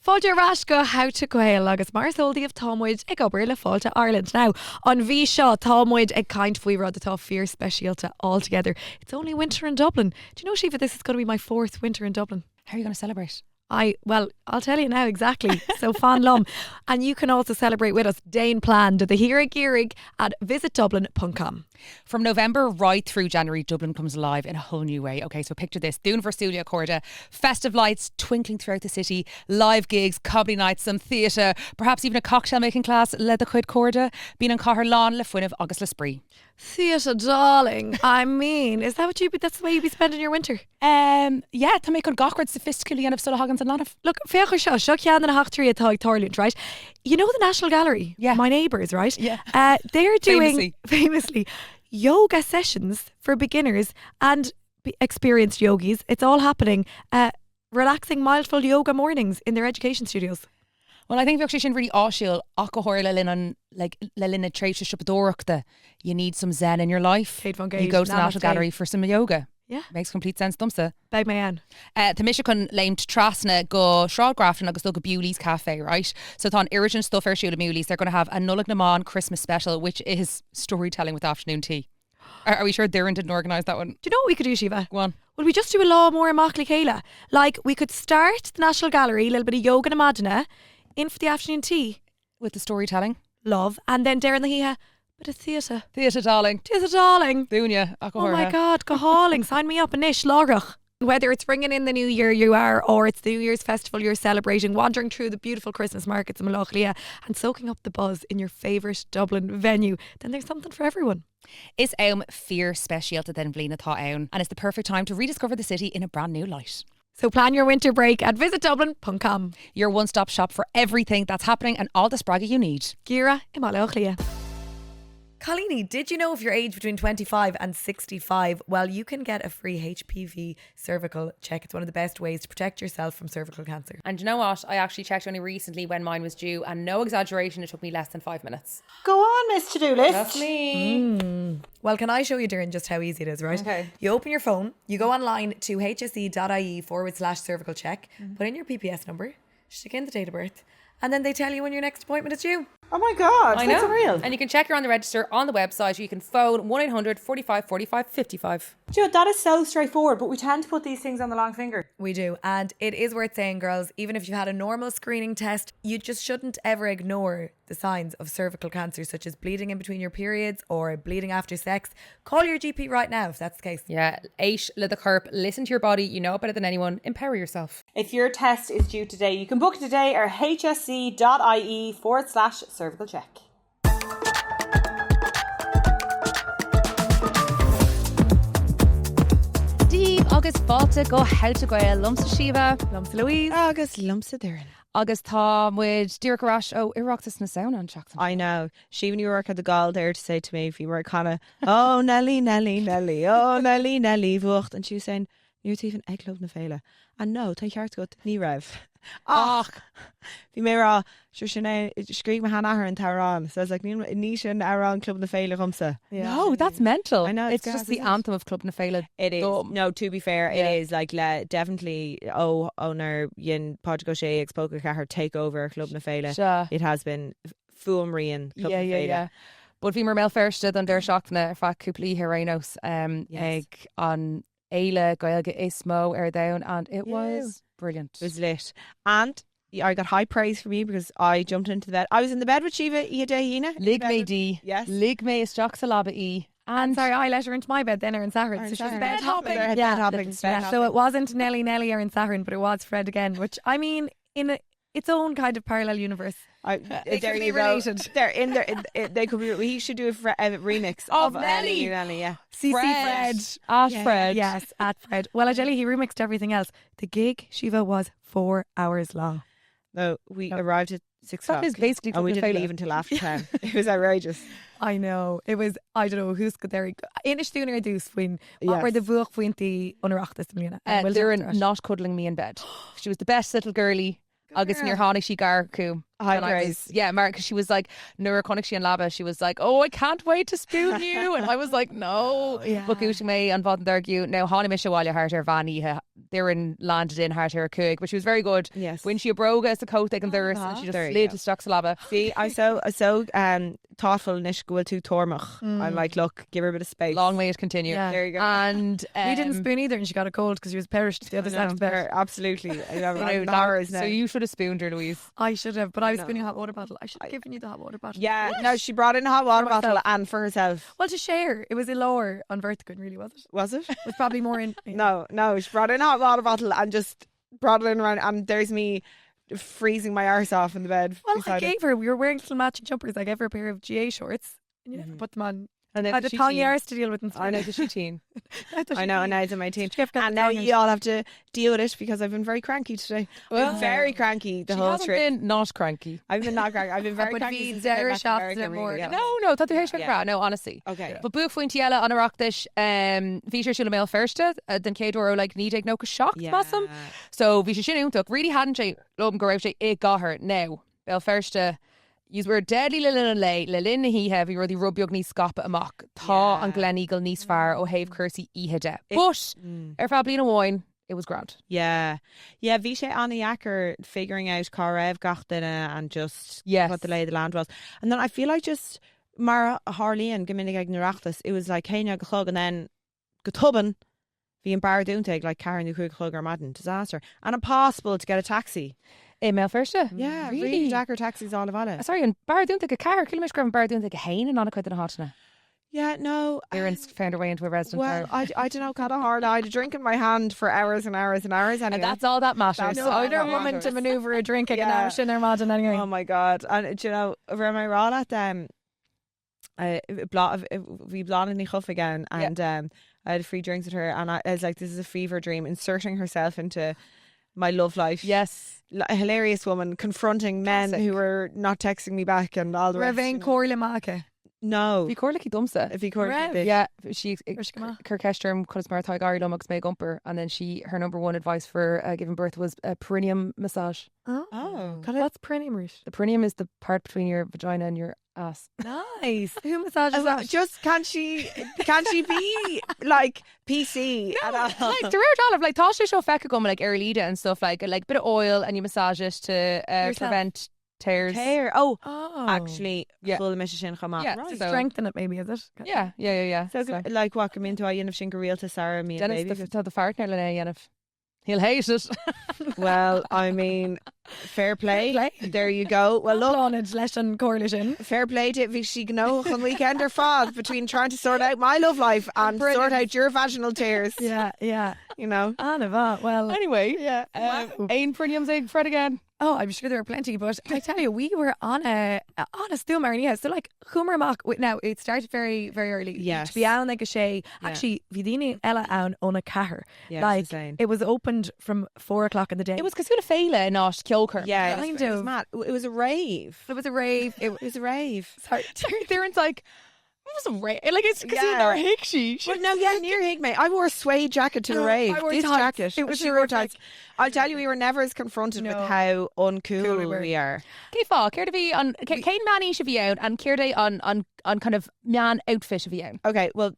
Fáilte rás go hEolaíochta Gaeilge agus mar soldaíomh támuid ag obair le fáilte Ireland. Now, an bhí seo támuid ag caint faoi rud atá fear speisialta altogether. It's only winter in Dublin. Do you know, Shiva, this is going to be my 4th winter in Dublin? How are you going to celebrate? Well, I'll tell you now exactly. So fan lum. And you can also celebrate with us. Dane planned the Hírig Gírig at visitdublin.com. From November right through January, Dublin comes alive in a whole new way. Okay, so picture this. Dún for Studio Corda, festive lights twinkling throughout the city, live gigs, comedy nights, some theatre, perhaps even a cocktail making class, le the chuid Corda, being on Cahar Lawn, le Fuineh agus le Spree. Theatre, darling. I mean, is that what that's the way you'd be spending your winter? Yeah, tá mé chun gachrid sophistically and of Sulla Haggans and Lanaf. Look, féachar seo ceann na hachtrí atá ag Tarlúnt, right? You know the National Gallery? Yeah. My neighbours, right? Yeah. They're doing, famously, yoga sessions for beginners and experienced yogis. It's all happening. Relaxing, mindful yoga mornings in their education studios. Well, I think bheadh sé sin really áisiúil ach go háir le linn a tréimhse sipadóireachta. You need some zen in your life. Kate von You Gaeilge, go to the National Namaste. Gallery for some yoga. Yeah. Makes complete sense, dumsa. Beg my an. Tá mis chun leimt trasna go Shráidgrafton agus go Bewley's Cafe, right? So tá an urgent stuff ar siúla Bewley's. They're going to have a Nullag na Mán Christmas special, which is storytelling with afternoon tea. Are we sure Doireann didn't organise that one? Do you know what we could do, Shiva? Go on. Well, we just do a lot more amach Céile. Like, we could start the National Gallery, a little bit of yoga na Madina, in for the afternoon tea. With the storytelling. Love. And then Doireann the Híha, bit of theatre. Theatre, darling. Theatre, darling. Dúnia. Oh my God, go hauling. Sign me up in ish, Lárach. Whether it's bringing in the new year you are, or it's the New Year's festival you're celebrating, wandering through the beautiful Christmas markets in Malachlia and soaking up the buzz in your favourite Dublin venue, then there's something for everyone. Is fear speisialta den bblina tá ann, and it's the perfect time to rediscover the city in a brand new light. So plan your winter break at visitdublin.com. Your one-stop shop for everything that's happening and all the spraga you need. Gira in Malachlia. Colini, did you know if you're aged between 25 and 65, well, you can get a free HPV cervical check. It's one of the best ways to protect yourself from cervical cancer. And you know what? I actually checked only recently when mine was due, and no exaggeration, it took me less than 5 minutes. Go on, Miss To-Do List. That's me. Well, can I show you, Doireann, just how easy it is, right? Okay. You open your phone, you go online to hse.ie/cervical check, put in your PPS number, stick in the date of birth, and then they tell you when your next appointment is due. Oh my God, I that's know. unreal. And you can check you're on the register on the website, or you can phone 1-800 45 45 55. Do you know, that is so straightforward, but we tend to put these things on the long finger. We do. And it is worth saying, girls, even if you've had a normal screening test, you just shouldn't ever ignore the signs of cervical cancer, such as bleeding in between your periods or bleeding after sex. Call your GP right now if that's the case. Yeah, 8 le the curb. Listen to your body. You know it better than anyone. Empower yourself. If your test is due today, you can book it today or hse.ie/cervical check. Agus fáilte go hEolaíochta Gaeilge, lumsa Shiva, Lumps Louise. Agus lumsa Doireann. agus tá muid Díreach Arás ó Iireachtas na saona an Seachtain. I know. She New York had the gall there to say to me if you were kind of, oh, Nelly, Nelly, Nelly, oh, Nelly, Nelly, vucht. And she was saying, you're even eglog na féile. And no, take heart good, ní Rave. Ach, bhí mé rá, sure sinné, scríg ma hana her in Tehran. So I was like, ní sin around Club na féile chumsa. No, that's mental. I know, It's it's just gas, the anthem of Club na Féile. It is. Dumb. No, to be fair, Yeah. it is like definitely owner yin Podgo sé expoca her take over Club na féile. Sure. It has been fuamry in Club na féile. Yeah. But bhí mar mé ferste an deir seachna ar fa cúplaí hérénos Yes. ag an Éile Gaeilge Ismó ar down, and it Yeah. was brilliant. It was lit. And I got high praise from you because I jumped into the bed. I was in the bed with Shiva Iadahina. Lig me D. Yes. Lig me is Jock sa labhraíomar. And sorry, I let her into my bed then, Erin Saharan. So she was Saharan. bed hopping. Bed hopping. So it wasn't Nelly or Erin Saharan, but it was Fred again, which I mean, in its own kind of parallel universe. There could be you go. related. They're in there. They could be. We should do a remix Of of Nelly. Nelly. Yeah. CC Fred. At Yeah. Fred. Yes, at Fred. Well, I tell you, he remixed everything else. The gig, Shiva, was 4 hours long. No, we arrived at 6 o'clock. That is basically and we Club na didn't Féile. leave until after 10. It was outrageous. I know. It was, I don't know, who's good there. Inish dúnar dús faoin. Yes. What were the bhuach faoin the unarachtas mlína? Doireann not cuddling me in bed. She was the best little girlie. Agus in your hánig she gar cúm. High And I praise. was, yeah, Mark, she was like, Nuair she and Labba, she was like, oh, I can't wait to spoon you. And I was like, no. But Gucci May and Vod and Dergu. Now, Holly Mishawalia Harter Vani, they're landed in Harter Coog, but she was very good. Yes. When she broga as a coat, they can thirst, and she just slid to Stocks Labba. See, I so thoughtful nish go to Tormach. I'm like, look, give her a bit of space. Long may it continue. Yeah. There you go. And We didn't spoon either, and she got a cold because she was perished the other side of the bed. Absolutely. so you should have spooned her, Louise. I should have, but I was spooning a hot water bottle. I should have given you the hot water bottle. Yeah, no, she brought in a hot water For bottle myself. and for herself. Well, to share. It was a lower on Vertigan, really, was it? Was it? It was probably more in. No, she brought in a hot water bottle and just brought it in around, and there's me freezing my arse off in the bed. Well, I beside her. gave her. We were wearing little matching jumpers. I gave her a pair of GA shorts. And you never put them on. And then I had a tongy arse to deal with. And I know the Seachtain. I know, and now it's in my team. She kept And now going. you all have to deal with it because I've been very cranky today. Well, Very cranky the She whole hasn't trip. been not cranky. I've been not cranky. I've been very But cranky. if since you I came dare back from shops America, it more. really, yeah. No, that's the hair Yeah. No, honestly. Okay. But buch faoin tiile an Oireachtais, bhí sé siúla mé firste, den céadú like ní ag no shock massam. So bhí sé sin úntaach, really hadn't sé lom go raibh sé ag gathair now. Bell firste, yous were deadly le lin he heavy ruddy rubbiog ní scapa amach. Tá an Glen Eagle níos far ó Have Cursey ihede. But fa blin wine, it was grand. Yeah. Bhí sé Anna Yacker figuring out Rev gachtaine and just Yes. what the lay of the land was. And then I feel like just Mara Harlean Gominnig ag Narachtas, it was like Héine Chlog and then Gotubban bhí an bar dúntaig like Karen the Chlog or Madden. Disaster. And impossible to get a taxi. Mé firste? Yeah, really? really Jacker taxis all of it. Sorry, an bar dúntaig a car, kilometre grab an bar dúntaig a hain and anna chuid an hotna. Yeah, no. Aaron's found her way into a resident Well, bar. I don't know, kind of hard. I had a drink in my hand for hours and hours and hours. Anyway. And that's all that matters. That's No, all either that woman matters. to manoeuvre a drink ag an Yeah. hour sin ar mad anyway. Oh my god! And do you know, over my roll at we blonde in the huff again, and I had free drinks with her, and I was like, this is a fever dream, inserting herself into my love life. Yes. A hilarious woman confronting men Classic. who were not texting me back and all the rest. Ravein Corla Maca. No, Bhí Corlaí dumsa. if he could, Rev. Yeah, she Where's she come Kirkestrum cos mar tá gaiir lumachs mé gumper, and then her number one advice for giving birth was a perineum massage. Oh, What's perineum root? The perineum is the part between your vagina and your ass. Nice. Who massages that? just can't she be like PC at all? Like throughout all of like tá sé seo fecha gum like airlida and stuff like a bit of oil, and you massage it to Yourself. prevent tears. Tear. Oh, Oh. actually, Yeah. full mission chama. Yeah, Right. so- Strengthen it maybe, is it? Yeah. So, like, what come into a yin of Shinka real to Sarah me and Dennis baby. the fart near Lene Yenif. He'll hate it. Well, I mean, fair play. There you go. Well, look, Plánid leis an Corla sin. fair play to Vic Gno on weekend or fog between trying to sort out my love life and sort out your vaginal tears. Yeah. You know. Anna va. Well, Anyway, yeah. Ain perineum's egg Fred again. Oh, I'm sure there were plenty, but I tell you, we were on a still Marnia. So like Chumarmach. Now it started very, very early. Yes. To be on like a shay. Actually, Vidini Ella on a car. Yeah, like it's insane. it was opened from 4 o'clock in the day. It was Casuna Fela, not Kilker. Yeah, Kind it was of. mad. It was a rave. It was a rave. It was a rave. Sorry. Darren's like, it was a rave. Like it's Casuna Yeah. or Hickshy. Well, no, yeah, near Higme. I wore a suede jacket to the rave. I wore This tights. jacket. It was She wore horrific. tights. I'll tell you, we were never as confronted with No. how uncool Cool we were. we are. Kefa, Care to be on Kane Manny should be out, and Care Day on kind of man outfit should be out. Okay, well,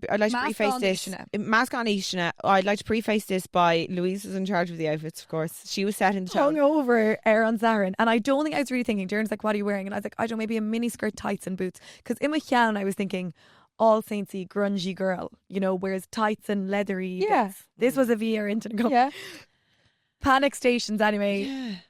I'd like to Mask preface on this. Ishna. Mask on Ishna. I'd like to preface this by Louise was in charge of the outfits, of course. She was setting the tone. Hungover Aaron Zarin, and I don't think I was really thinking. Darren's like, "What are you wearing?" And I was like, "I don't know, maybe a mini skirt, tights, and boots." Because in my town, I was thinking, all saintsy, grungy girl, wears tights and leathery. Yeah. bits. This was a VR into the Yeah. Panic stations anyway.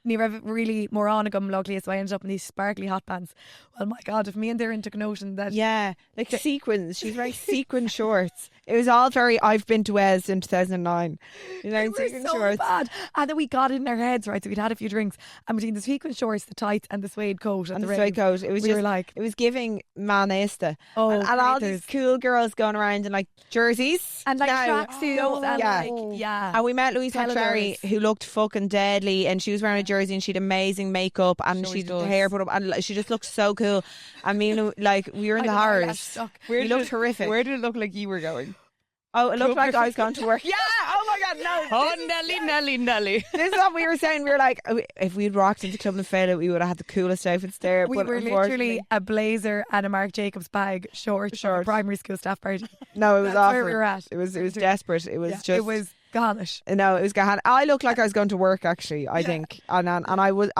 Ní raibh really more on a gum lovely, so I ended up in these sparkly hot pants. Well, my God, if me and Darren took a notion that Yeah, like sequins. She's wearing sequin shorts. It was all very. I've been to Wes in 2009. She's wearing they were sequin so shorts. bad, and then we got it in our heads, right? So we'd had a few drinks, and between the sequin shorts, the tights, and the suede coat, And the the suede coat. It was we just were like, it was giving manesta. oh, and all these craters. cool girls going around in like jerseys and like Now- tracksuits, and yeah. like And we met Louise Tell McCrary, others. who looked fucking deadly, and she was wearing a jersey, and she had amazing makeup, and She always she does. had hair put up, and she just looked so cool. I mean, like we were in the I got horrors. stuck. We looked horrific. Where did it look like you were going? Oh, it looked like I was going to work. Yeah. Oh my God. no. Oh, Nelly. This is what we were saying. We were like, if we'd walked into Club na Féile, we would have had the coolest outfits there. We but were literally a blazer and a Marc Jacobs bag short. From a primary school staff party. No, it was That's awful. where we were at. It was desperate. It was just. It was garnish. No, it was gahan. I looked like I was going to work actually. I think, and I was.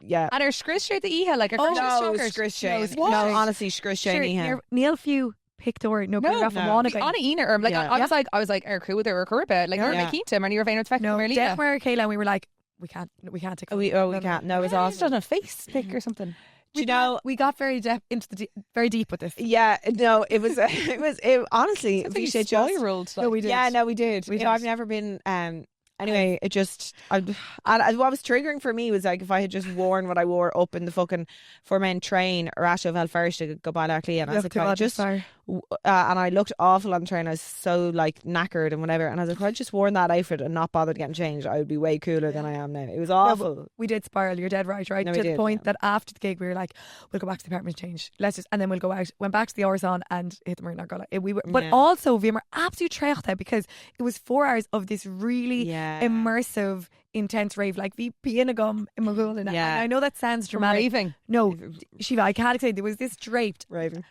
Yeah. And her scris the ihe like a No, Christian it was shocker. Scris What? No, honestly, Scris Shane. Neil few picked or no, No, Anna Anna Ina like Yeah. I was like, cool with her curribit. Like you're Yeah. making him and you're vein expecting no, Marlena. Death Mary Kayla, and we were like, we can't take. We can't. No, it was It's awesome. on a face pick or something. Do you know? We got very very deep with this. Yeah, no, it was. Honestly, It's we like should you just. spiraled. No, we did. Yeah, no, we did. We did. I've never been. Anyway, it just. And what was triggering for me was like if I had just worn what I wore up in the fucking for men train or Asha of Helfarish to go by that and I was like, I just. And I looked awful on the train. I was so like knackered and whatever. And I was like, if I just worn that outfit and not bothered getting changed, I would be way cooler than I am now. It was awful. We did spiral. You're dead right. No, we to the did, point yeah. that after the gig we were like, we'll go back to the apartment, change. Let's just, and then we'll go out. Went back to the Orson and hit the Marina Gala. We were, but Yeah. also we were absolute treichta because it was 4 hours of this really Yeah. immersive, intense rave. Like we gum in Magul. And Yeah. I know that sounds dramatic. Raving. No, Shiva, I can't say there was this draped. Raving.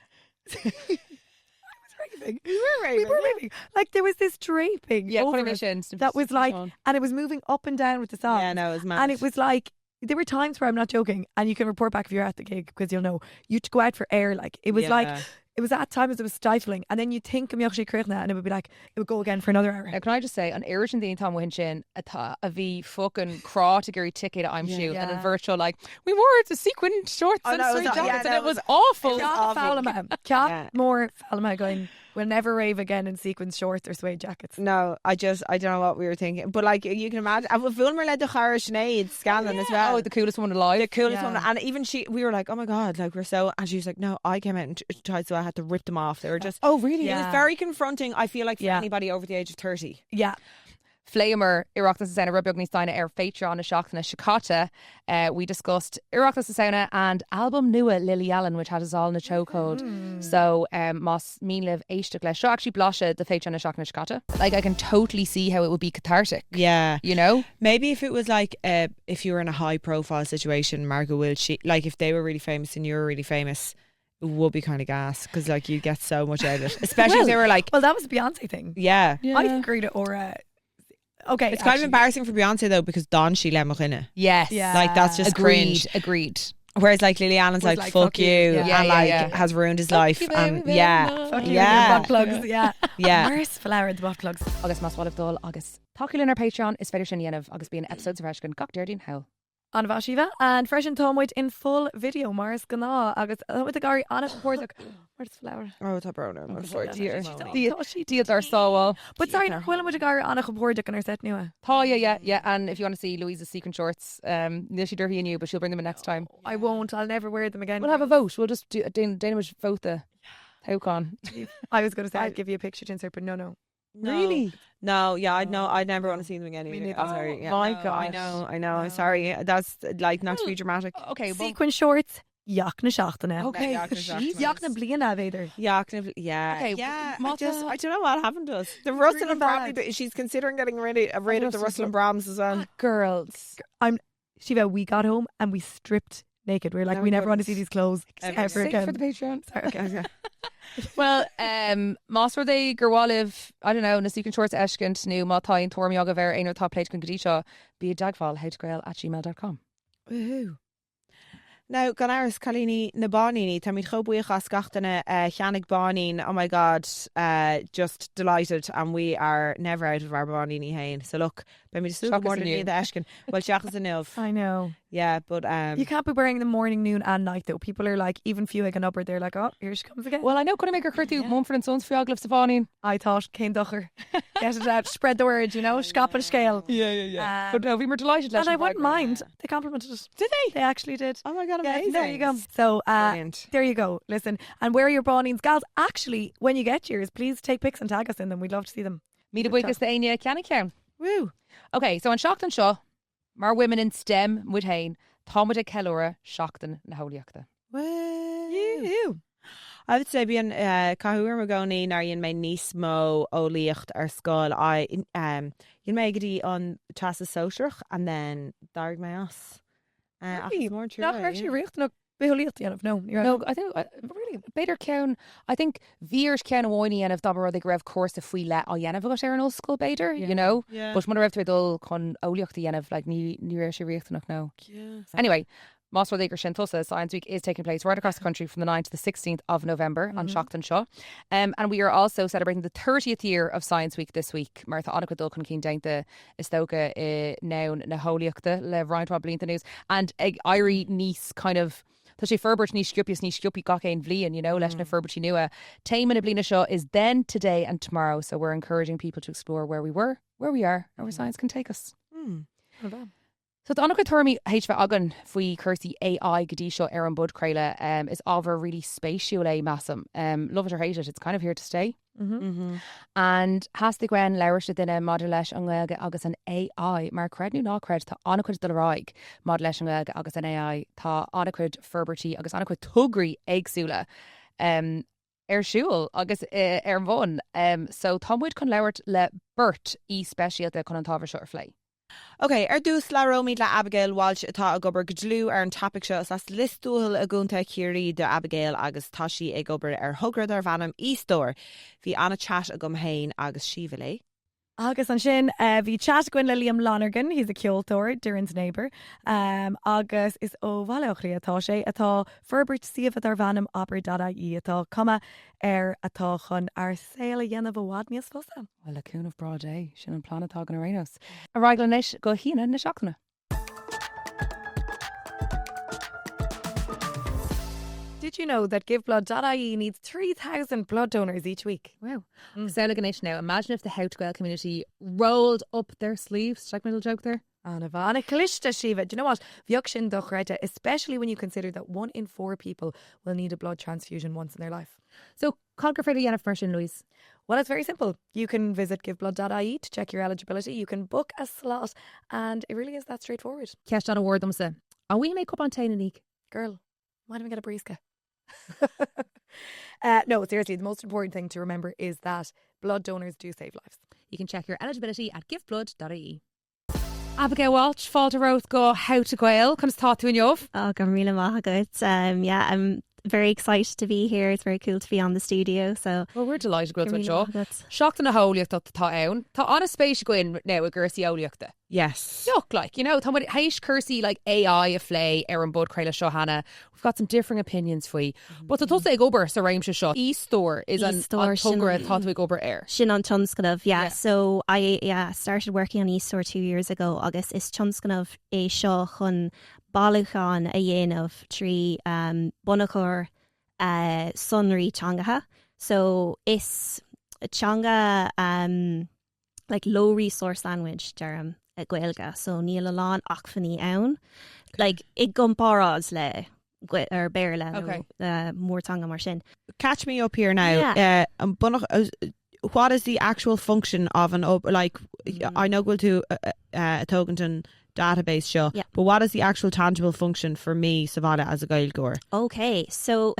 Raving. We were raving. We were raving. Like there was this draping. Yeah, over Coronation. it that was like, and it was moving up and down with the song. Yeah, no, it was mad. And it was like, there were times where I'm not joking, and you can report back if you're at the gig because you'll know, you to go out for air. Like it was like, it was at times it was stifling, and then you think and it would be like, it would go again for another hour. Now, can I just say, an Irish and the Tom Winchin, a V fucking craw to Gary ticket I'm shoot, and a virtual like, we wore it to sequin shorts and no, it was straight not- jackets, yeah, and no, it was awful. Cat Falama. Yeah. More Falama going, we'll never rave again in sequins shorts or suede jackets. No, I don't know what we were thinking. But like you can imagine, Vilmer led the Chara Sinead Scanlon as well. Oh, the coolest one alive. The coolest Yeah. one. And even we were like, oh my God, like we're so, and she was like, no, I came out in tights, so I had to rip them off. They were just, Oh, really? it was very confronting, I feel like, for Yeah. anybody over the age of 30. Yeah. Flamer, Iireachtas sa saona, rubbeag ní saona feature on a Seachtain Shikata. We discussed Iireachtas sa saona and album nua Lily Allen, which had us all in a chokehold. So, Moss Meanliv Eishtach leis. So actually blasha the feature on a Seachtain Shikata. Like, I can totally see how it would be cathartic. Yeah. You know? Maybe if it was like, if you were in a high profile situation, Margot will, like if they were really famous and you were really famous, it would be kind of gas because like you get so much out of it. Especially if they were like, Well, that was a Beyonce thing. yeah. I agreed with Aura. Okay. It's kind of embarrassing for Beyonce though because Don she let in. Yes. Yeah. Like that's just cringe. Agreed. Whereas like Lily Allen's Was like fuck you Yeah, and yeah, like yeah. has ruined his life you, and baby, yeah. no. Fuck you Yeah. and your butt plugs. Yeah. Yeah. Merciful hour the butt plugs. Agus más bhil dul agus táciúil in our Patreon is féidir sin dhéanamh agus bíon episodes of Ashkin gach Deirdín how. Anna Vashiva and fresh and Tomwood in full video. Mars Gana agus with the Gary Anna Portak. Where's the flower? Oh, it's a brown. I'm sorry. Díad ar sábháil. But sorry, Will with the Gary Anna Portak in our set new. Tá, yeah. And if you want to see Louisa's sequin shorts, níl she dirty in you, but she'll bring them in next time. I won't. I'll never wear them again. We'll have a vote. We'll just do Dana would vote the Howcon. I was going to say I'd give you a picture to insert, but no. Really? No, yeah, I'd never want to see them again. Me Either. neither. I'm sorry. Yeah. My No, gosh. I know. I'm sorry. That's like not to be dramatic. Okay, well, Sequin shorts. Jack na Seachtain. okay. Jack na bliana either. Yeah, Okay, yeah. Mata- I don't know what happened to us. The Russell and bad. Brahms. She's considering getting rid of the Russell and Brahms as well. girls. Shiva, we got home and we stripped naked. We were like, No, we we never want to wouldn't. see these clothes ever Sick again. for the Patreon. Sorry, okay. Well, Más for the Gurwaliv, I don't know, na sequin shorts eshkent nu Matai and Tormiaga ver ein top plate can gadisha be a dagfall howtograil@gmail.com. Woohoo. Now, gan aras Kalini na Bonini, Tamid Chobuich as Gachtana Chanik Bonin, oh my God, just delighted, and we are never out of our Bonini Hain. So look, when we just Shock us more than anew. the Eshkin. Well, Shachas enough. I know. Yeah, but You can't be wearing them morning, noon, and night though. People are like, even few an upper, they're like, oh, here she comes again. Well, I know couldn't make her curtu Mumford and Sons Fiaglif Savanin. I thought, Kane Ducher, get it out, spread the word, you know, scap and scale. Yeah. But no, we were delighted. And I wouldn't mind. They complimented it. Did they? They actually did. oh my God, Yeah, amazing. there you go. So Brilliant. there you go. Listen, and where are your Bonings, gals? Actually, when you get yours, please take pics and tag us in them. We'd love to see them. Meet a wickers the Anya Canican. Woo. Okay, so on Seachtain Shaw, more women in STEM with Hain, Tom with a Kellora, Seachtain na hEolaíochta. Woo. I would say bíon caithúir mo gcónaí nar dhéon mé níos mó hEolaíocht ar scáil dhéon mé gotí an trasa sóisiach and then darg mé as. Really? Mór trú. Nach chuir sí riocht nach bhíolíocht déanamh. No, you're No, I think really better ceann. I think vírs ceann amháine anamh dabbar rud ag raibh cuasa faoi le á dhéanamh agat ar an ollscoil beidir, you know? Yeah. But muna raibh tú dul chun eolaíochta dhéanamh, like, ní raibh sé riochtanach no. Yeah. Anyway, Más rud éigear sin tusa, Science Week is taking place right across the country from the 9th to the 16th of November on Seachtain Seo. And we are also celebrating the 30th year of Science Week this week. Martha Annachud Dulcan Keen Dainta is tóga noun na hEolaíochta le bhraint Blinta News. And Irie níos kind of Tá sé ferbert níos sciúpi gach éin bblion, you know, leis na ferbertí nua. Téime na blina seo is then, today and tomorrow. So we're encouraging people to explore where we were, where we are, and where science can take us. So the Annachud Thurmi HV agan faoi cursaí AI godí seo ar an bud creile is ábhar really spatial massam. Love it or hate it, it's kind of here to stay. And has the gwen leirish duine model leis an Gaeilge agus an AI mar crednú ná cred tá Annachud de Raig model leis an Gaeilge agus an AI tá Annachud ferbertí agus Annachud tugraí agsúla siúil agus ar an bhun. So támuid chun leirt le burt specialta chun an tábhar seo ar phlé. Okay, dús le roimid le Abigail Walsh atá a gobar godlú ar an topic seo as listúil a gúnta curií de Abigail agus táisí ag gobar ar thugrad ar bhanam eStór. Bhí anna chat a gom héin agus síbhalé. Agus an sin, bhí chat goin le Liam Lonergan, he's a ceoltóir, Duireann's neighbour. Agus is bhhailechrí atá sé, atá ferbert siomh ar bhanam Abair.ie, atá cuma atá chun ar saola dhéanamh bhád níos fosa. Well, a cún of broad day, sin an planetá gan arénos. A raiglan leis go hína na seachtainna. Did you know that GiveBlood.ie needs 3,000 blood donors each week? Wow. Gaeilge now, imagine if the Houthgail community rolled up their sleeves. Check my little joke there. Anna Calista Shiva. Do you know what? Bheag sin do chreide, especially when you consider that 1 in 4 people will need a blood transfusion once in their life. So, conquer for the Yenna Mershon, Louise. Well, it's very simple. You can visit GiveBlood.ie to check your eligibility. You can book a slot, and it really is that straightforward. Ceist an award them say. And we make up on Tain and Eek. Girl, why don't we get a briska? No, seriously, the most important thing to remember is that blood donors do save lives. You can check your eligibility at giveblood.ie. Abigail Walsh, fáilte roth go how to Gael comes thought to in Yov. Oh, go really good. Yeah, I'm very excited to be here. It's very cool to be on the studio. So well, we're delighted to go to it, Joe. Shocked in a hEolaíochta tá ann. Tá anna spéis go in now with Gersi hEolaíochta. Yes. Look, like, you know, tá muid heish cursi like AI a phlé ar an bud creile seo hannah. We've got some differing opinions for you. But the tusa ag obair sa raim se seo. eStór is an togra tá ag obair air. Sin an tionscanmh, yeah. So I started working on eStór 2 years ago. Agus is tionscanmh é seo chun bailúcháin a dhéanamh trí bunachor sunraí teangacha. So is teanga like low resource language dearm a Gaeilge. So níl lán ach fanní ann. Like ag gompárád le ar béir le mórtanga mar sin. Catch me up here now. Yeah. What is the actual function of an I know go to a Toganton database show, but what is the actual tangible function for me, Savannah, as a Gaeilgeoir? Okay, so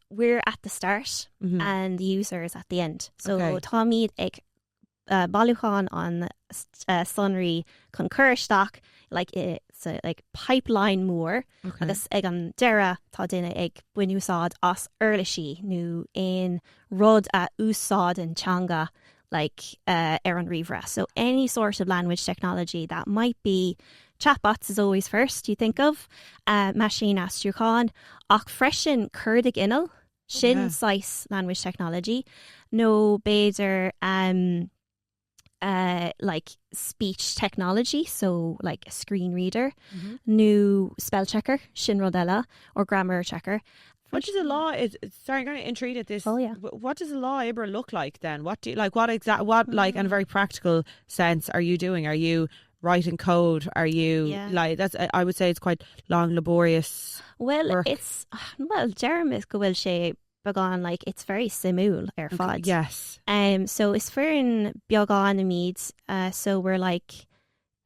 we're at the start and the user is at the end. So Tommy ag bailúcháin on sunraí chun curisteach like it's a like pipeline mór agus ag an deire tá duine ag buinúsáid as uirlisí nó in rud a úsáid an teanga like ar an rivra. So any sort of language technology that might be chatbots is always first you think of machine astruchan ach freshin curdig inal shin size language technology no beidir like speech technology, so like a screen reader, new spell checker, shin rodella, or grammar checker. What does a law? Sorry, I'm going to intrigue at this. Oh yeah. What does a law Ibra look like then? What do you like? What in a very practical sense are you doing? Are you writing code? Are you like that's? I would say it's quite long, laborious. Well, work. it's Jeremy go bhfuil sé beagán like it's very simúl ar fad. Yes. So it's for in beagán amid. So we're like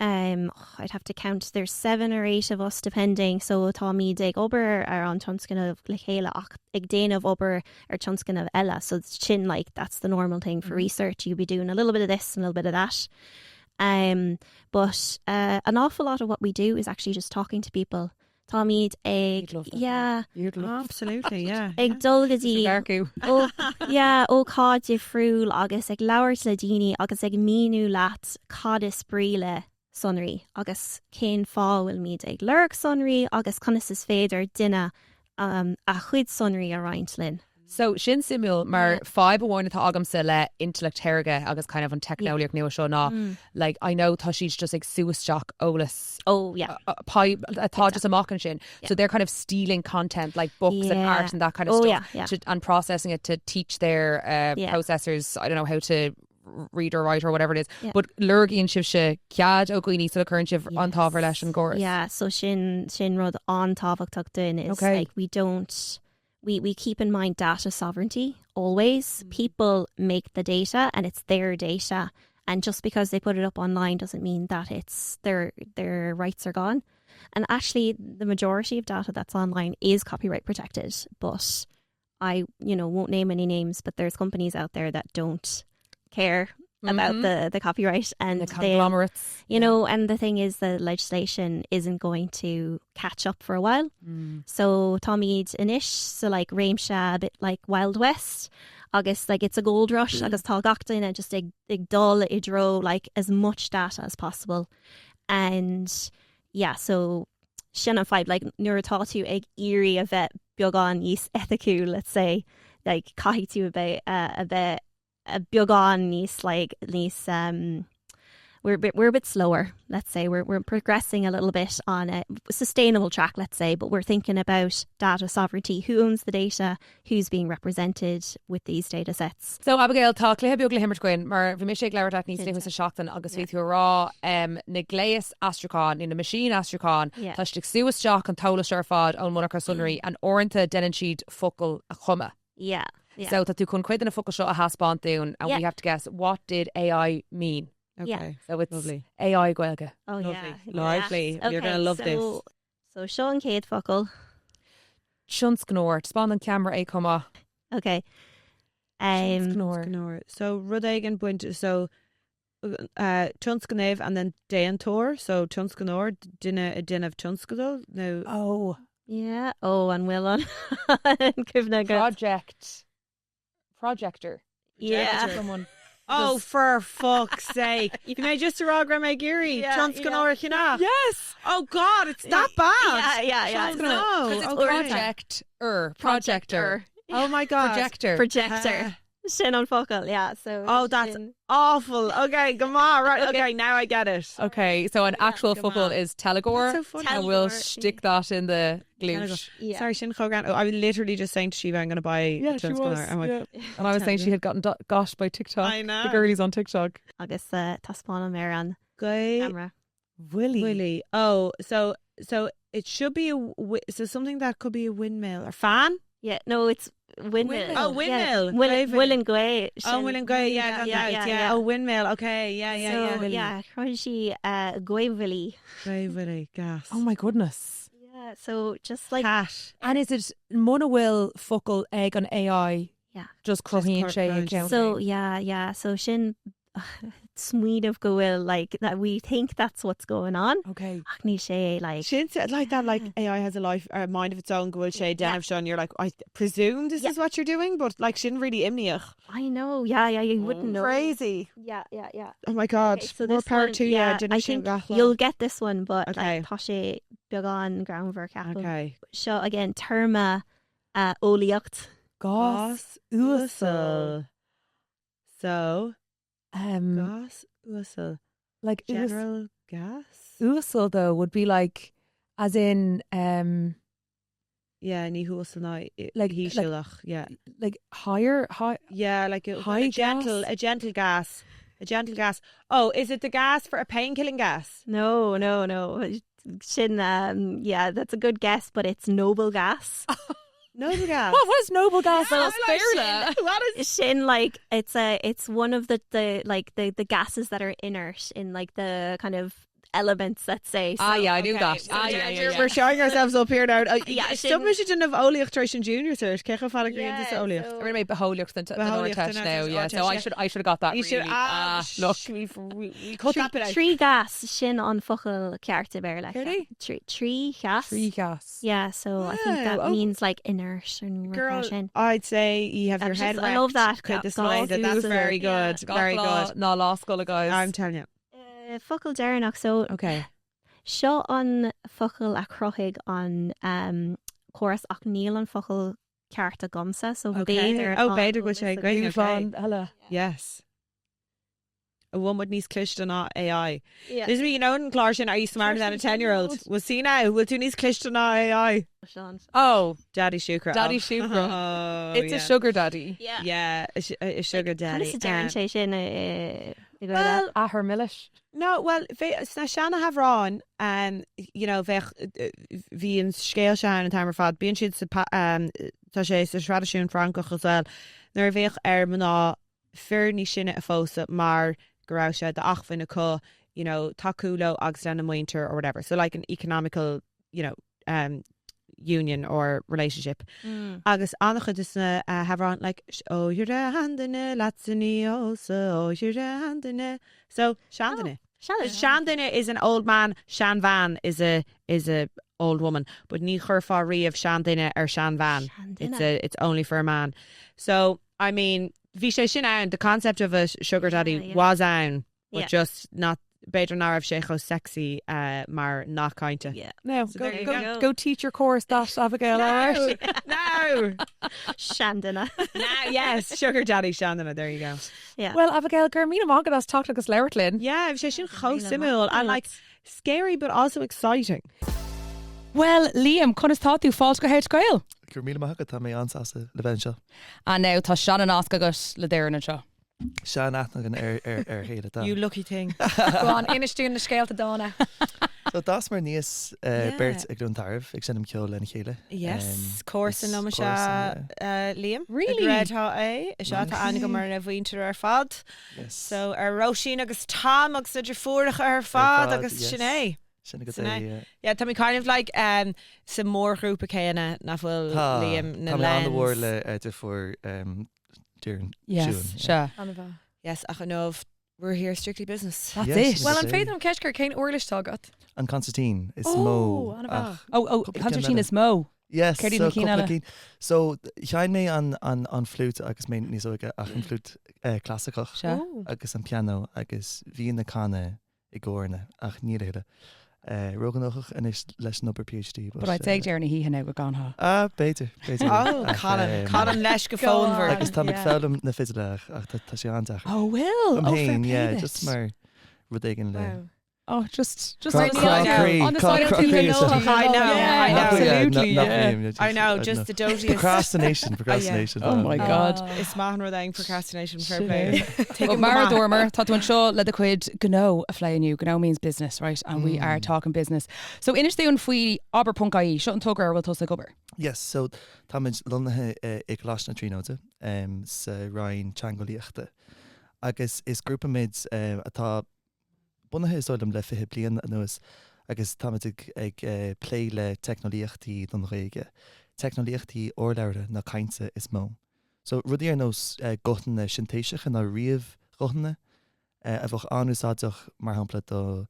I'd have to count, there's 7 or 8 of us depending, so tá míad ag obair ar an tionscan of le chéile ach ag déanamh obair ar tionscan of eile, so it's chin like that's the normal thing for research. You'd be doing a little bit of this and a little bit of that. But an awful lot of what we do is actually just talking to people. Tá míad ag Absolutely, yeah. ag dulgadí ó cád de friúil agus ag labhairt le daoine agus ag míú leat cad is bríle sonraí agus cén fáhfuil míad ag lurg sonraí agus conas is féidir duine a chuid sonraí a roinnt linn. So sin simúil mar five bhhain atá agamsa le intellect Téigh agus kind of an technoliaach nua seo ná. Like I know tá she's just like suasteach ólas. Oh yeah. Atá just amachchan sin. So they're kind of stealing content like books and art and that kind of stuff and processing it to teach their processors, I don't know, how to read or write or whatever it is. But lurgíonn sibh se cead ó guoine so current sibh an tábhar leis an gcóras. Yeah, so sin rud an tábhachtach doin is like we keep in mind data sovereignty always. People make the data and it's their data, and just because they put it up online doesn't mean that it's their rights are gone. And actually the majority of data that's online is copyright protected, but I won't name any names, but there's companies out there that don't care about the copyright and the conglomerates, and the thing is the legislation isn't going to catch up for a while. So Tommy'd inish, so like Ramsha, a bit like Wild West, agus like it's a gold rush, agus tá gachtain and just ag dul I dro like as much data as possible. And yeah, so Shannon five like neurotátu ag eerie a vet biogan is ethicu, let's say, like kahitu a bit a biogan is like we're a bit slower, let's say. We're progressing a little bit on a sustainable track, let's say, but we're thinking about data sovereignty, who owns the data, who's being represented with these data sets. So Abigail, tá cluthe beag le himar goin mar bhí mis ag leabhar dat níos léhus a Seachtain agus bhí tú rá na gléas astracán in na machine astracán tá stig suasteach an tolas ar fad ón monachar sunraí an orintha denan siad focal a chuma. Yeah. So that you can quit in a focal shot a haspant down and we have to guess, what did AI mean? Okay. So it's lovely. AI Gaeilge. Oh, lovely. yeah. Lively. Okay, You're going to love this. So Sean Cade focal. Chunsknor. Spawn on camera a comma. Okay. Chunsknor. So Rudagan Buint. So Chunsknev and then Dayantor. So Chunsknor. Dinner of Chunskadol. No. Oh. Yeah. Oh, and Willon. Projector. Yeah. Someone. Oh, for fuck's sake. You may just a raw grandma Geary. Yes. Oh, God, it's that bad. Yeah. No. Projector. Oh, my God. Projector. Shin on focal, yeah. So oh, that's awful. Okay, come on, right. Okay, now I get it. Okay, so an actual focal is Telegor. That's so funny. And we'll stick that in the glute. Yeah. Sorry, Shin Chogan. Oh, I was literally just saying to Shiva, I'm going to buy. Yeah, she was. And I was saying she had gotten gosh by TikTok. I know. The girlies on TikTok. Agus Taspana Meran camera. Willy. Oh, so it should be so something that could be a windmill or fan. Yeah, no, it's windmill. Oh, windmill. Will and Gae. Oh, Will and Gae. Yeah. Oh, windmill. Okay. Yeah. Yeah. Crunchy. Gaevily. Gas. Oh my goodness. Yeah. So just like cat. And is it monowill focal egg on AI? Yeah. Just croheen shay. So yeah. So Shin. Sweet of Gael, like that we think that's what's going on. Okay. Acne Shay, like Shin said like that, like AI has a life or a mind of its own. Gael Shay, Dan Sean, you're like, I presume this is what you're doing, but like Shin really imniach. I know, yeah, you wouldn't know. Crazy. Yeah. Oh my God. Okay, so more power to you. I think you'll get this one, but like Tashe Biogan groundwork apple. Okay. So again, terma hEolaíochta. Gas úsal. So gas úsal. Like general gas. Úsal though would be like as in yeah, ní úsal ná like hísealach, yeah. Like high yeah, like a gentle gas. A gentle gas. Oh, is it the gas for a pain-killing gas? No. Shin, yeah, that's a good guess, but it's noble gas. Noble gas. What was noble gas? What is Shin? Like it's one of the gases that are inert in like the kind of elements, let's say. So, yeah, I knew that. So yeah. We're showing ourselves up here now. Yeah, Stop me sin of hEolaíochta tar sin junior search. Cecha fála grínta sa hEolaíochta. We're going to make hEolaíochta than H'Eolaíochta now. Yeah, Ortesh, so I should have got that. You should Look. we cut that bit out. Trí gas sin an focail cearta bear like Really? Trí gas. Tree gas. Yeah, so I think that Wow. means like inert and Girl, sin. I'd say you have your That's head just- I wrecked. love that. Could Got display that. all That's through very the- good. Got Very law, good. No, law school, guys. I'm telling you. Focail dearnach, so Okay. seo an focail a crochig an chorus ach níl an focail cearta gomsa, so Okay. Beidir Oh, an Beidir go sé. Abair.ie. Great. You found, hello. Yes. A woman needs clishta not AI. Yeah. This me, you know, in Clarkson, are you smarter than a 10-year-old? We'll see now. We'll do needs clishta not AI. Sean. Oh, Daddy Shukra. Daddy Shukra. Oh, it's yeah. a sugar daddy. Yeah. Yeah, a sugar daddy. Kind of sé sin Well, A her millish. no, well, sna Shanna have rán, you know, bheith hí an scéal seán an timer fad, bíon siad tá sé sa tradiisiún Francach as well, nuair bheith mná fearní sinne a fósa mar gorá sé de achhain acu, you know, taculo agus den winter or whatever. So like an economical, you know, union or relationship. Agus annach is have rán like, oh, you're a handine, latsini also, oh, you're a handine. So, Shandine. Shandine is an old man. Shan Van is a old woman, but ní chur fá riamh Shandine or Shan Van. It's only for a man. So I mean, bhí sé sin ann, the concept of a sugar daddy yeah. was ann, but Yeah. just not beidir ná raibh sé cho sexy mar nach kainte. Yeah. No, So there you go. go teach your course that, Abigail. all right? No. Shandina. No, yes, sugar daddy Shandina, there you go. Yeah. Well, Abigail, Garmina Magad has talked to us Leirtlin. Yeah, bhí sé sin cho Really simul and like scary but also exciting. Well, Liam, chun is thought you false go head Gael. Gur míle maithacha tá mé ansasa le bhain seo. And now tá Sean and Oscar got le Darren and Shaw. Sean aithnagan chéile tá. You lucky thing. Go on, inistún na scéal to Donna. So das mar níos Yeah. beirt ag dún tarmh ag sinnim ceol lena chéile. Yes, course it's and no course and, Liam. Really? Red hot A. Is that anig mar na bhainter ar fad. Yes. So ar Roisin agus Tom agus idir fuach ar fad agus yes. sinné. Sinna go Sinné. Yeah, tá mí kind of like some more group of céine na bhfuil Liam na Tá mé an the war lens. le de for During Yes, sure. Yes, ach no, we're here strictly business. That's Yes, it. Well, Well, an féad an ceisgur céin uirlis tágat. And Constantine is Oh, Mo. Anna Bach. Oh, Couple Constantine cin is Mo. Yes, Céirí so na cín couple eile. cín. So chean mé an flute agus mé níos óige ach an flute clásicach Sure. agus an piano agus bhí na canna I gcóirne ach ní réile. Roganachach in is leis an upper PhD. But I'd say Darren he now go gone ha. Beter. Oh, Colin leis go phone ver. Agus tá Yeah. fellm na fiileach ach tá sé antach. Oh, Will. Am Oh, hain, fair yeah, play just it. mar rudéigen le. Wow. Oh, just Croc- on the side crockery, on the side of crockery people is know a- how I know, yeah, I know. absolutely, not yeah. me, I know, don't just the doziest. Procrastination. Oh my God. It's mahan rodang procrastination fair Shit. play. Take Well, him Mara back. Dormer, thought one show let the quid gno a fly new. Gno means business, right? And we are talking business. So in the fui Abair.ie, shut and togra will toss like over. Yes, so táid lonathe ag glas na tríóta sa Ryan hEolaíochta. Agus is grúpa mids atá bunathe is óidm le fithe blian nuas agus táid ag play le technolíochtaí don réige. Technolíochtaí orleire na cainte is mó. So rudí ar nós gotanna sintéiseach na riamh gotanna a bfach anúsáideach mar hampla do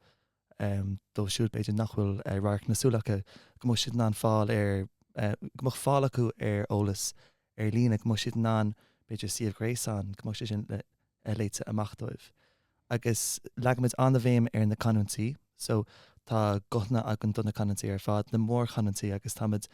siúd beidir nachhfuil raach nasúlacha go mo siad ná fáil ar go fáil acu ar ólas ar lína go mo siad ná beidir siomh gréán go mo si sin léite amachtóibh. Agus legamid an bhéim ar na canúntí, so tá gothna agan donna canúntí ar fád na mór canúntí agus táid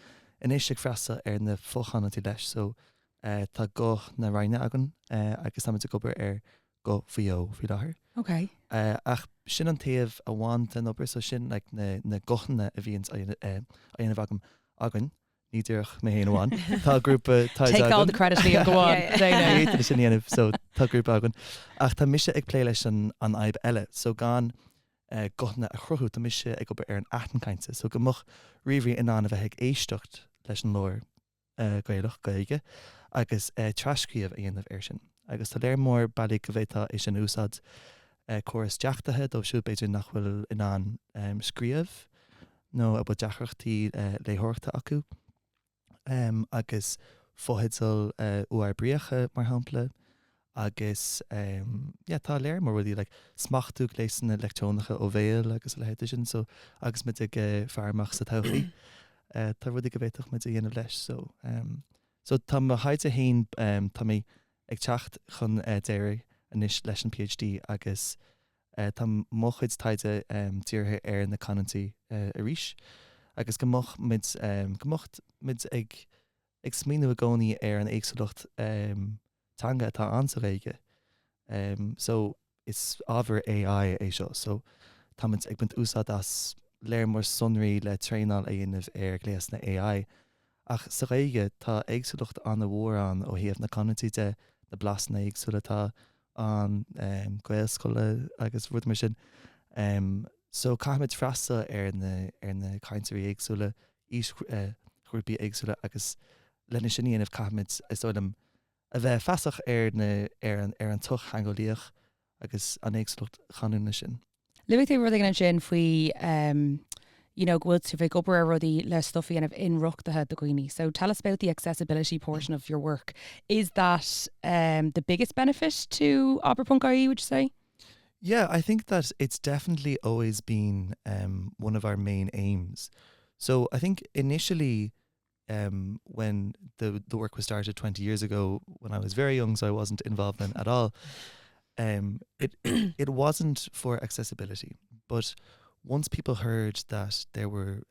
inéisise freasa ar na fóchanúntí leis, so tá goch na raine agan agus táid gobar ar go fio fi láthair. Okay. Ach sin an taobh a bhain den opair so sin like, na gochanna a bhíons a dhéanamh agam agan, ní dúach mé héana bháin. Tá grúpa Take all the credit, Liam. Go on. Éidir sin dhéanamh, so tá grúpa agan. Ach tá mise ag play leis an aib eile, so gan gochanna a chruthú tá mise ag gobar ar an atancainte, so go moch riomhí in an a bheith ag éisteacht leis an lóir Gaeilge agus trascríomh a dhéanamh ar sin. Agus tá léir mór bailí go bhétá é sin úsad choras deachtathe dó siú beidir nach bhfuil in an scríamh nó a bud deachreachtaí léthireachta acu agus fóhéidsal uair bríocha mar hampla agus tá léir mar rudí like, smachtú lééis na electrónacha ó bhéal agus le héidir sin so agus mit fearmach sa tauchaí tá rudí go bhéiteach mit a dhéanamh leis so tá a haid a hain tá mé ag teacht chun déir inis leis an PhD agus tá mochuid taide tíortha ar na canantí a ríis agus gomocht mid ag smíanamh a gcónaí ar an éagsúlacht tanga atá ansa réige so is ábhar AI é seo so tá mid ag buint úsad as léir mar sonraí le tréinál a dhéanamh ar gléas na AI ach sa réige tá éagsúlacht an na mhórán ó thaobh na canantí de na blasna éagsúlatá an Gaeilscoile agus rud mar sin so caiimiid freasta ar na caintirí éagsúla chuirpaí éagsúla agus lena sin íanamh caiimiid is dóm a bheith feasach ar an tuch hangolíoch agus an éagsúlacht chaúna sin. Luigh tú rud an sin faoi ghfuil tú bheith obair rudí le stuffy and in ruchtathe do gooine. So tell us about the accessibility portion of your work. Is that the biggest benefit to Abair.ie, would you say? Yeah, I think that it's definitely always been one of our main aims. So I think initially when the work was started 20 years ago, when I was very young, so I wasn't involved in at all, it wasn't for accessibility. But once people heard that there were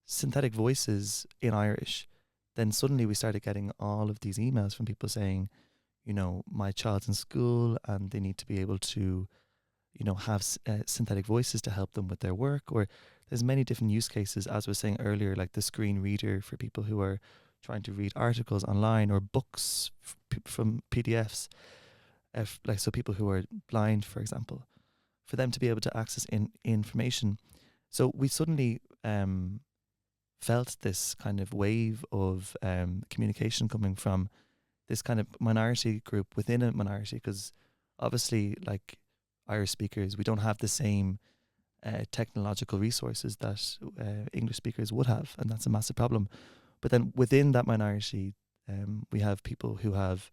synthetic voices in Irish, then suddenly we started getting all of these emails from people saying, my child's in school and they need to be able to, have synthetic voices to help them with their work. Or there's many different use cases, as I was saying earlier, like the screen reader for people who are trying to read articles online or books from PDFs, so people who are blind, for example, for them to be able to access information. So we suddenly felt this kind of wave of communication coming from this kind of minority group within a minority, because obviously, like Irish speakers, we don't have the same technological resources that English speakers would have, and that's a massive problem. But then within that minority, we have people who have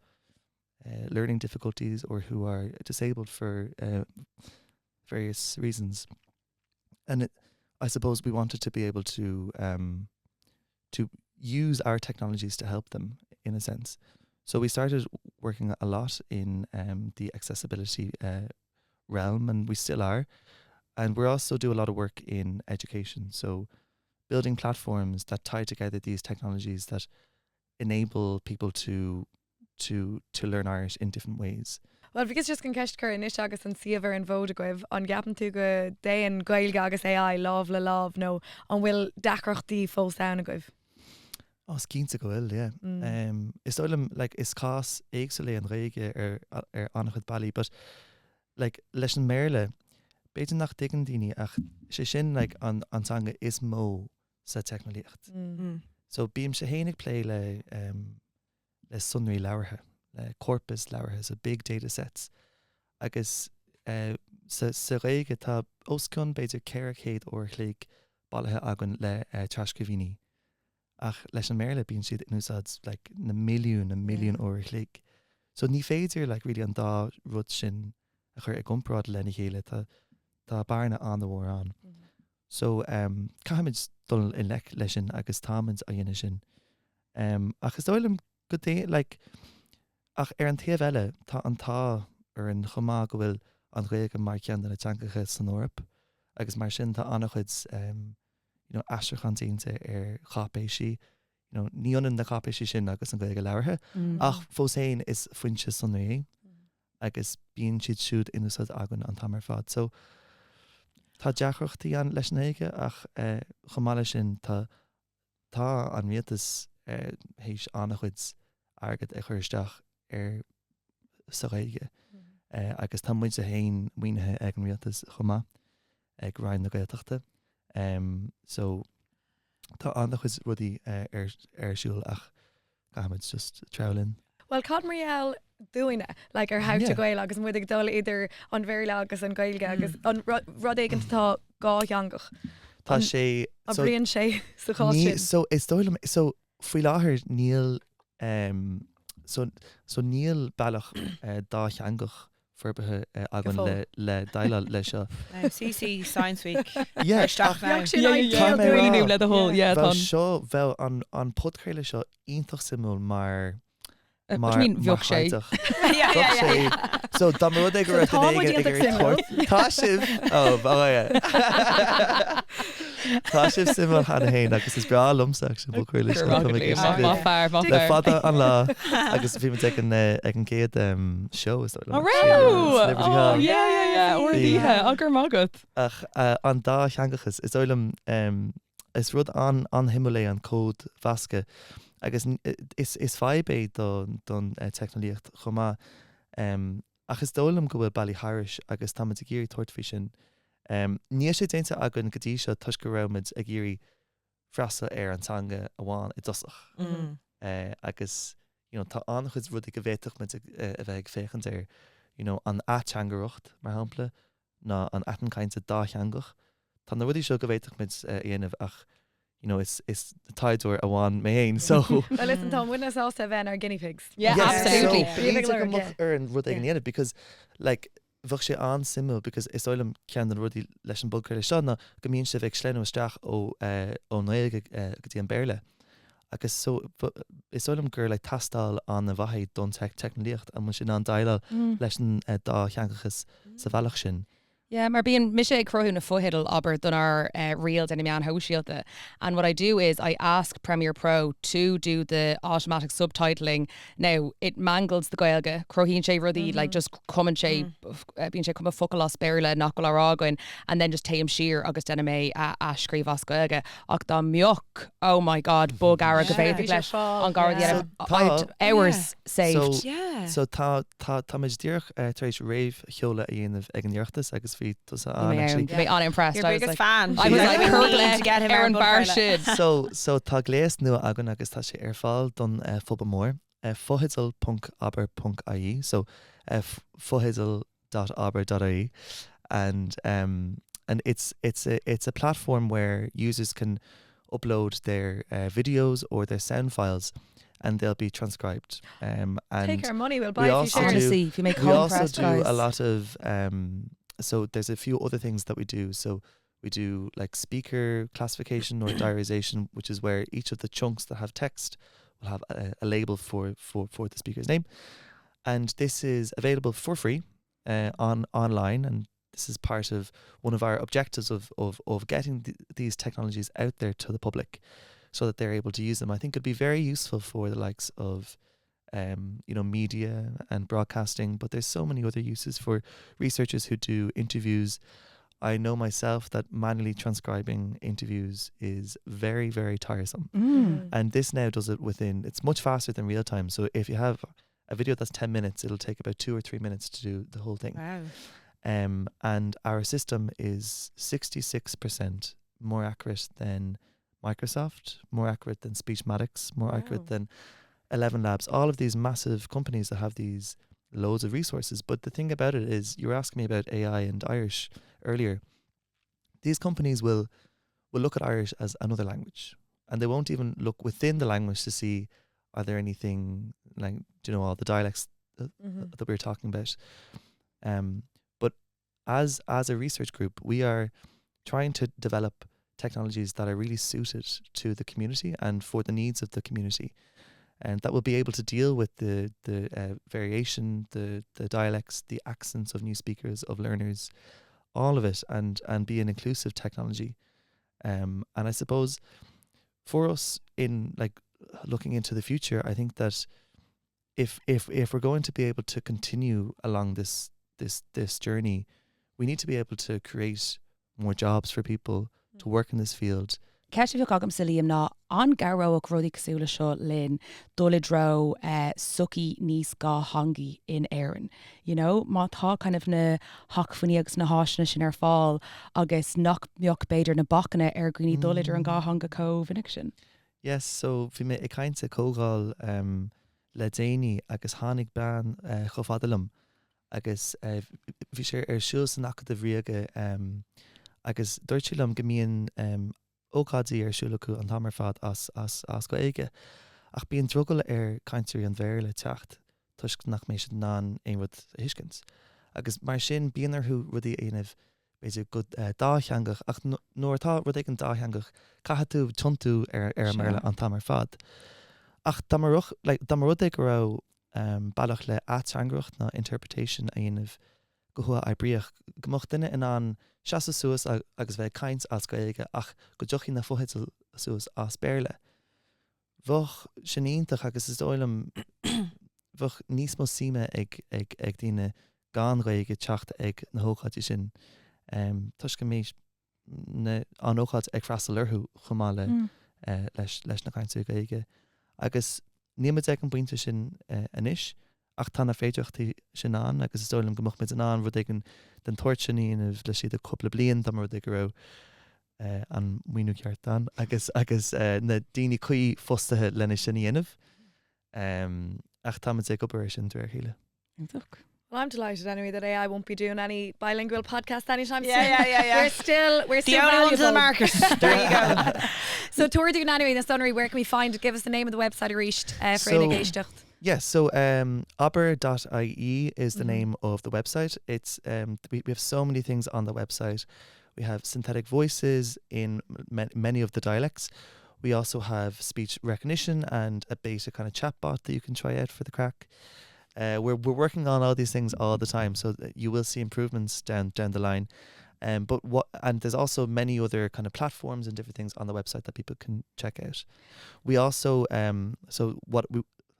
learning difficulties or who are disabled for various reasons, and I suppose we wanted to be able to use our technologies to help them in a sense. So we started working a lot in the accessibility realm, and we still are, and we also do a lot of work in education, so building platforms that tie together these technologies that enable people to learn Irish in different ways. Well, because just can ceist cur inis agus an siomhar an bhód a goibh an gapan tú go déan Gaeilge AI lámh le lámh nó an bhfuil dacrochtaí fós ann a goibh. Os cínta go bhfuil, yeah. Is dóilm, like, is cás éagsúla an réige ar annachchud bailí, but like leis an méarla, beidir nach digan daoine ach sé sin like an tanga is mó sa technolíocht. So bíam sé héananig play le sunraí leabhartha, le corpus leabhartha, so big data sets. Agus sa réige tá oscún beidir 400 ó chléig bailithe agan le trascribhíní. Ach leis an méarla bíonn siad in úsáid like na milliún ó chléig. So ní féidir like really an dá rud sin a chur ag gomrád le na chéile tá barna an bhór an. So caiimiid dul in leis sin agus táid a dhéine sin. Agus dóilm go dé like ach ar an taobh eile tá antá ar an chomá go bhfuil an réige mar cean na teangacha san Eorp, agus mar sin tá annachchuid astrachantaínta ar chapéisi, níonan na chapéisi sin agus an Gaeilge leabhartha, ach fós féin is foinse sunraí agus bíonn siad siúd inúsad agan an tamar fad. So tá deachreachtaí an leis na éige ach chomáile sin tá an rialtas héis annachchuid agad a chuirteach ar sa réige. Agus tá muid a hain muoinethe ag an rialtas chomá ag raibh na Gaeltachta. So tá annachchuid rudí ar siúil ach caiimiid just trelinn. Well, Cad Marielle, doing it like ar how to Gaeilge agus muid ag dul idir an bhéirle agus an Gaeilge agus an rud éigen tá gá teangach. Tá sé A bríonn sé sa cá sin. so is dóilm so faoi láthair níl so níl bailach dá teangach forbethe agan le daile lei seo. CC Science Week. Yeah, Really le a whole Bheith seo bheith an podcréile seo ionintach simú mar bheoch sé. So dá rud ag gur tá sibh tá sibh simú chana héin agus is bra lomsach sin bhcréile le fada an lá agus bhí ag an céad show is orthe agur mágad ach an dá teangachas is óilm is rud an himolé an cód vasca agus is feibé don technolíocht chumá agus dólam go bhfuil bailí Hairis agus tá a géirí tuairtfí sin níos sé déinte agan gotí seo tuis go raimid a géirí freasa ar antanga amháin i dosach agus tá an chud rud go bhéiteach mit a bheith féchant ar an ateangarocht mar hampla ná an atancainte dá teangach tá na rudí seo go bhéiteach mit dhéanamh ach is tideúir amháin mé héin so Well, listen, Tom, wouldn't us also then our guinea pigs? absolutely. ar an rud ag an because like bhah sé an simú because is óilm cean an rudí leis an bulcréile seo na go míonn sé bheith sléanú isteach ó Néige go dtí an béirle agus so is óilm gur le tastáil an na bhaid don technolíocht a mu sin an daile leis an dá cheangachas sa bhealach sin. Yeah, maar being Misha Crohu na fohidal aber done our real dynamic hOelaíochta. And what I do is I ask Premiere Pro to do the automatic subtitling. Now it mangles the Gaeilge. Crohin she ruddy like just come and she being she come a focal os berla knuckle aragoin and then just take sheer August denime a scríb as Gaeilge. Ach da miok. Oh my god, bug ara gaveith on gar the hours saved. So tá mis dírch taréis Rave hEolaíochta of eganneochtas agus bhí unimpressed. Your biggest fan. I was like, to get him Aaron Barr shit. So tá gléas nua agan agus tá sé ar fáil don fóba mór fohidal.abair.ie so fohidal.abair.ie and it's a platform where users can upload their videos or their sound files and they'll be transcribed and take our money, we'll buy we a also few shares. If you make we also compressed, do guys. a lot of so there's a few other things that we do. So we do like speaker classification or diarization, which is where each of the chunks that have text will have a label for the speaker's name, and this is available for free online, and this is part of one of our objectives of getting these technologies out there to the public so that they're able to use them. I think it'd be very useful for the likes of media and broadcasting, but there's so many other uses for researchers who do interviews. I know myself that manually transcribing interviews is very, very tiresome. And this now does it it's much faster than real time. So if you have a video that's 10 minutes, it'll take about 2 or 3 minutes to do the whole thing. Wow. And our system is 66% more accurate than Microsoft, more accurate than Speechmatics, more accurate than 11 Labs, all of these massive companies that have these loads of resources. But the thing about it is, you were asking me about AI and Irish earlier. These companies will look at Irish as another language, and they won't even look within the language to see are there anything like all the dialects that we were talking about. But as a research group, we are trying to develop technologies that are really suited to the community and for the needs of the community. And that will be able to deal with the variation, the dialects, the accents of new speakers, of learners, all of it, and be an inclusive technology. And I suppose for us in like looking into the future, I think that if we're going to be able to continue along this journey, we need to be able to create more jobs for people to work in this field. Ceisih agam sa Liam ná an garróach rudí cosúla seo linn dulad dro suki níos gá hangi in éireann. Má tá kind of na hacfaní agus na háisna sin ar fáil agus nach mbeoch beidir na bachanna ar gcuoine dulad ar an gá hanga có vinnic sin. Yes, so bhí mé ag cainte cógáil le déine agus tháinig bean chofadalum agus bhí sé ar siúil san acha de bhríoga agus dúirtílam go mbíonn ócádaí ar siúla acu an tamar fad as Gaeilge ach bíon drogal ar caiintúirí an bhéir le teacht tuisc nach mé sin ná éon rud hiiscint agus mar sin bíonar rudí aanamh beidir go dátheangach ach nóir tá rud ag an dátheangach caithe tú tiontú ar marla an tamar fad ach damar rud ag go raibh bailach le atrangracht na interpretation a dhéanamh go thua ebriach gomach duine in an seasa suas agus bheith caint as Gaeilge ach go dtiochin na fotheidil suas as béirle. Bhuch sinítach agus is dóilm bhuch níos mó síime ag daoine gan Gaeilge teacht ag na hóchatí sin. Tuis go mé an óchat ag freastal lurthú chumáile leis na caintú Gaeilge. Agus níimiid ag an buinte sin inis ach tána féideochtaí sin an agus is dóilm gomach mit an rud ag den toirt sin íanamh le siad a cúpla blion dá rud ag go raibh an muoinú ceart an agus na daoine chuí fostathe lena sin íanamh ach táid ag obair sin dúir chéile. Well, I'm delighted anyway that AI won't be doing any bilingual podcast anytime soon. Yeah. We're still The only ones in the valuable. market. There you go. So tour doing anyway this Sunray, where can we find it? Give us the name of the website reached for hEolaíochta. Yes, so Abair.ie is the name of the website. It's we have so many things on the website. We have synthetic voices in many of the dialects. We also have speech recognition and a basic kind of chatbot that you can try out for the crack. We're working on all these things all the time, so that you will see improvements down the line. And there's also many other kind of platforms and different things on the website that people can check out. We also so what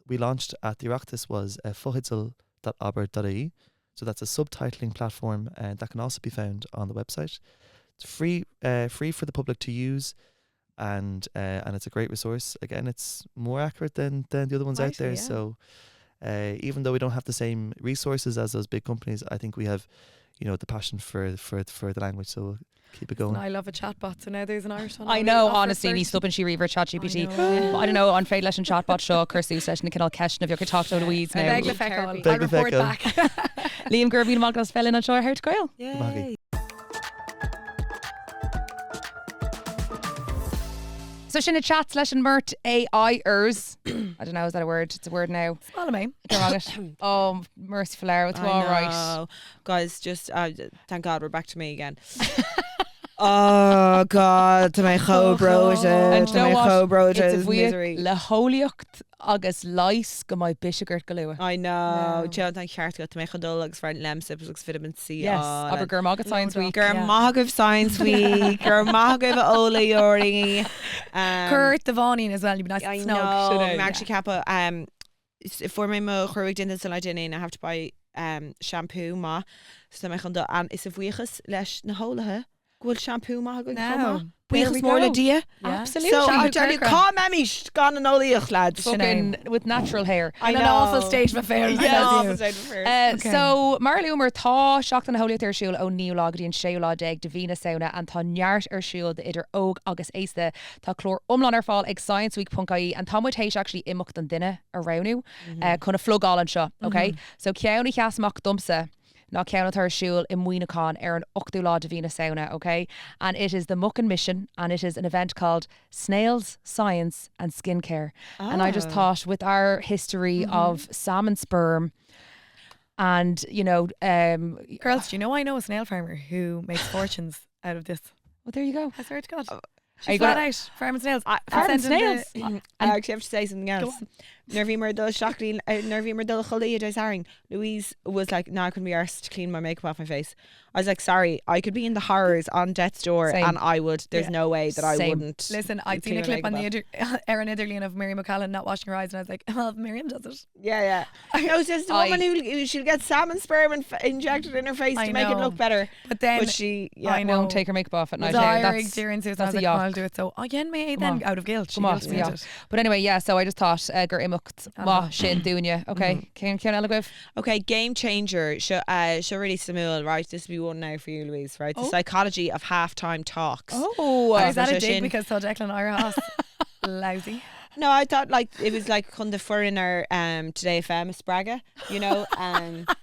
we launched at Doireann was fotheidil.abair.ie. So that's a subtitling platform that can also be found on the website. It's free for the public to use, and it's a great resource. Again, it's more accurate than the other ones out there. Yeah. So even though we don't have the same resources as those big companies, I think we have, the passion for the language. So we'll keep it going. I love a chatbot, so now there's an Irish one. I know, honestly, ní stopping she reaver ChatGPT. I don't know, on Fred leis an chatbot show, Cursú leis na cinál ceisna if you could talk to the weeds now. Beg le feicáil. I'll report back. Liam Gurby and Maglas fell in on show Heart Gael. Yay. So sin a chat leis an Mert AIers. I don't know, is that a word? It's a word now. Follow me. Oh, merciful hour, it's all right. Guys, just thank God we're back to me again. Oh God, to my chobroja, And to you know my what? chobroja's It's a misery. hEolaíochta agus leis go mai bisegurt galua. I know. No. Joe, thank you to my chondol agus for lemsip agus vitamin C. Yes, aber gur mágad Science Week. Gur mágah Science Week. Gur mágah hEolaíochta. Kurt the Vaughan as well. You'd be nice I and know. snug. I'm actually kappa. For my churwig din this I didn't. I have to buy shampoo ma. So my chondol and is if we lesh na holahe. Good shampoo ma. Good No. There we go. Yeah. Absolutely. So I Shampoo tell you, Kirkra. call Memmish gone and hEolaíochta lads. Fucking with natural hair. I In an know. awful state of affairs. So Mar Lumer tá seachtain na holiacht ar siúil ó níolágadíon séolá deag de bhína saona an tá neart ar siúil de idir óg agus éiste tá chlór umlan ar fáil ag scienceweek.ie an támuid hééis actually imimecht an duine a rawnú chuna flogáil an seo, okay? So ceanna cheasmach dumsa ná ceanna tar siúil I muoineán ar an 8ú lá de bhína saona, okay? And it is the Muckin Mission, and it is an event called Snails, Science and Skincare. And I just thought with our history of salmon sperm and, Girls, do you know I know a snail farmer who makes fortunes out of this? well, there you go. I swear to God. Are you She's flat gonna- out. Farming snails. Farming snails? I actually have to say something else. Nervy Murdle Shockley, Nervy Murdle Cholia Desairing. Louise was like, no, I couldn't be arsed to clean my makeup off my face. I was like, sorry, I could be in the horrors on death's door Same. and I would. There's no way that I Same. wouldn't. Listen, I'd seen clean a my clip on makeup the Erin Iderlian of Miriam McCallan not washing her eyes, and I was like, well, Miriam does it. Yeah. No, it's just a woman who she'll get salmon sperm injected in her face I to make it know. look better. But then But she, I know. Won't take her makeup off at night. dire That's- experiences. I that's was a like, yuck. I'll do it. So again, me Come then on. out of guilt. She Come on, guilted me yeah. into it. But anyway, yeah, so I just thought gur imimecht má sin dúine, okay? Cian Elegwyf? Okay, game changer. Show really Samuel, right? This will be one now for you, Louise, right? The psychology of halftime talks. Oh, Is that a Shin. dig because so Declan Ira Haas lousy? No, I thought like it was like chun de foreigner Today FM Spraga, you know,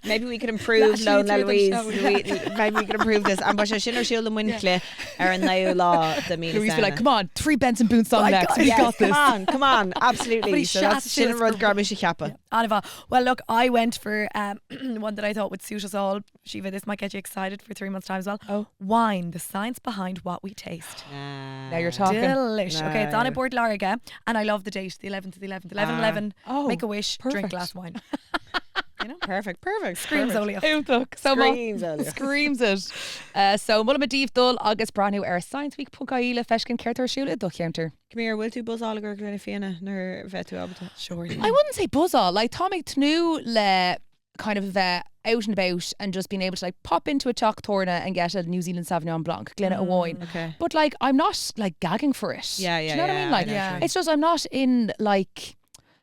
maybe we could improve Naturally Lone through Louise. them show, Maybe we could improve this. And but Shinner Shield and Wincliffe are in the law the mean. Louise be like, come on, 3 Benson Boone song My next. God, We Yes, got this. come on, absolutely. Everybody So that's shot Shinner this Rud for- Garmish Kappa. Anava. Well, look, I went for one that I thought would suit us all. Shiva, this might get you excited for 3 months' time as well. Oh. Wine, the science behind what we taste. Now you're talking. Delish. Okay, it's on No. aboard Larga, and I love the date, the 11th of the 11th. 11/11, Oh, make a wish, drink perfect. a glass of wine. Perfect. Screams Olio. H'Eolaíochta. So Screams, Olio. Screams it. So mulla ma díobh dul agus brand new scienceweek.ie feshkin ceirtar siúla do cheantar. Come here, will tú buzz all go glyna fianna nor vetu abata? Sure. I wouldn't say buzzall. Like Tommy Tnu le kind of out and about and just being able to like pop into a chalk torna and get a New Zealand Sauvignon Blanc, Glenna wine. Okay. But like I'm not like gagging for it. Yeah, Do you know what I mean? Like know what you mean. it's just I'm not in like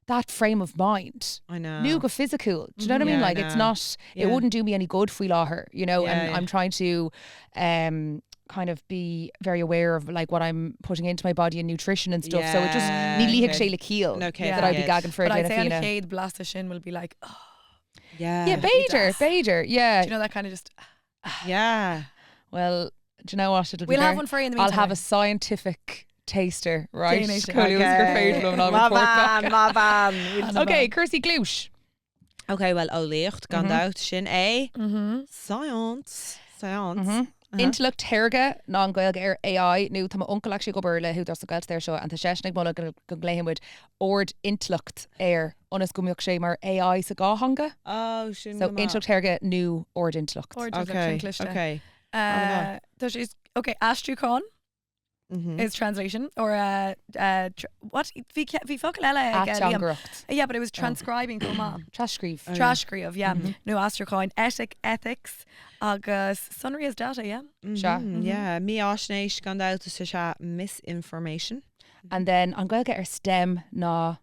that frame of mind. I know. New go physical. Do you know what I mean? Yeah, I Like it's know. not. Yeah. It wouldn't do me any good if we law her. You know. Yeah, And yeah. I'm trying to kind of be very aware of like what I'm putting into my body and nutrition and stuff. So it just Yeah, nearly okay. Sheila Keel Okay, that I'd be gagging for. But I'd say on Fianna. Cade, Blasta Shin will be like, oh, Yeah. Yeah, Bader, yeah. do you know that kind of just. Yeah. Well, do you know what? It'll be We'll have very- one for you in the I'll meantime. have a scientific taster, right? Jane Nation. Cool, it was your favourite one, I'll Ma report van, back. ma van. Okay, Kirsty Gloosh. Okay, well, h'Eolaíochta gan out Shin A. Mm-hmm. Science. Intellect Téigh ná Gaeilge AI nu tá uncle actually go burle who does the girls there show and the session mo go gléhim with ord intellect onas gumioch sé mar AI sa gáhanga. Oh, Shin. So intellect Téigh new ord intellect. Okay. Okay. Okay, Astrucon Mhm. is translation or what? Vi focal ela ag, Liam. Atangrucht. Yeah, but it was transcribing come on. Trashgrief. Trashgrief, yeah. No Astrucon, ethics, agus sunry is data, yeah. Sha. Yeah, me ashnéis gan out to sha misinformation. And then an Gaeilge STEM ná